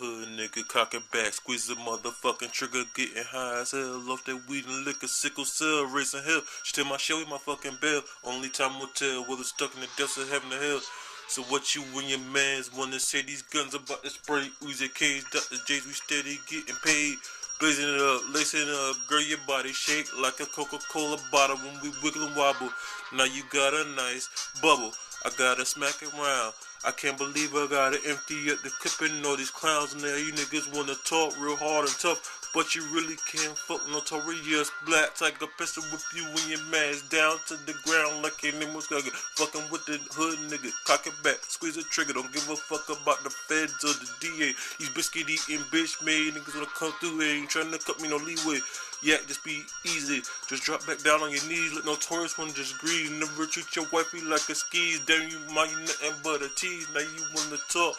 Hood nigga, cock it back, squeeze the motherfucking trigger, getting high as hell off that weed and liquor, sickle cell, racing hell. Still my show with my fucking bell. Only time will tell whether stuck in the depths of heaven or hell. So what you and your mans wanna say? These guns about to spray? Uzi K's, Dr. J's, we steady getting paid. Blazing it up, lacing it up, girl, your body shake like a Coca-Cola bottle when we wiggle and wobble. Now you got a nice bubble, I gotta smack it round. I can't believe I gotta empty up the clip and all these clowns in there. You niggas wanna talk real hard and tough, but you really can't fuck notorious blacks. I could pistol whip you when your man's down to the ground like your name was Gugger. Fucking with the hood nigga, cock it back, squeeze the trigger. Don't give a fuck about the feds or the DA. These biscuit eating bitch made niggas wanna come through here. Ain't trying to cut me no leeway. Yeah, just be easy. Just drop back down on your knees. Let no tourist one just grease. Never treat your wifey like a skis. Damn, you mind you nothing but a tease. Now you wanna talk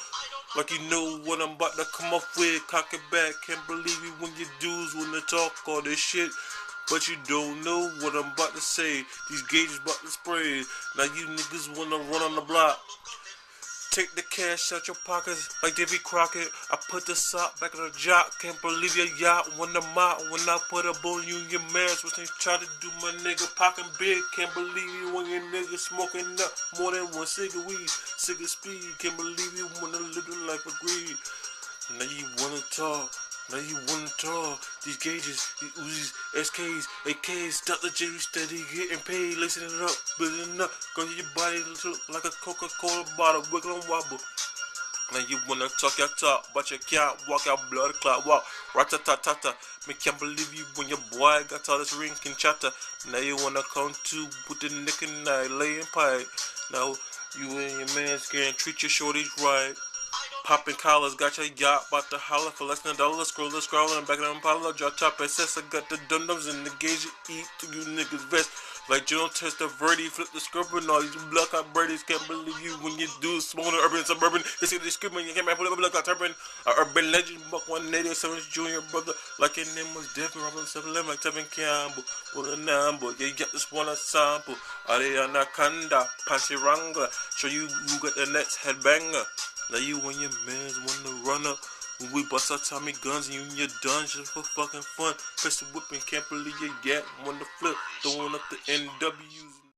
like you know what I'm about to come up with. Cock it back. Can't believe you when your dudes wanna talk all this shit, but you don't know what I'm about to say. These gauges about to spray. Now you niggas wanna run on the block. Take the cash out your pockets like Davy Crockett. I put the sock back in the jock. Can't believe your yacht when the mop. When I put up on you and your mans, what they try to do, my nigga pocket big. Can't believe you when your nigga smoking up more than one cig of weed, cig of speed. Can't believe you wanna live the life of greed. Now you wanna talk. Now you wanna talk. These gauges, these Uzis, SKs, AKs, Dr. J, steady getting paid, lacing it up, building it up. Go to your body look like a Coca-Cola bottle, wiggle and wobble. Now you wanna talk your talk, but you can't walk out blood clot walk. Rat-ta-ta-ta-ta. Me can't believe you when your boy got all this ring and chatter. Now you wanna come to with the nick and night, laying pipe. Now you and your man's can't treat your shorties right. Popping collars, got your yacht, bout to holler for less than $1. Scrolling back in the Impala, drop top SS. I got the dum-dums and the gauge you eat to you niggas vest. Like General Tester Verdi, flip the script and all these block out birdies. Can't believe you when you do smoking urban suburban. They say they screaming, you can't man, put up a block out turban. Urban legend, buck 187 junior brother. Like your name was different, Robin 711, like Tevin Campbell. Put a number, yeah, you got this one a sample. Are they anaconda, Panty Wrangler? Show you who got the next headbanger. Now you and your mans wanna run up when we bust our Tommy guns and you in your dungeon for fucking fun. Pistol whipping, can't believe you yet. Wanna flip, throwing up the NWs.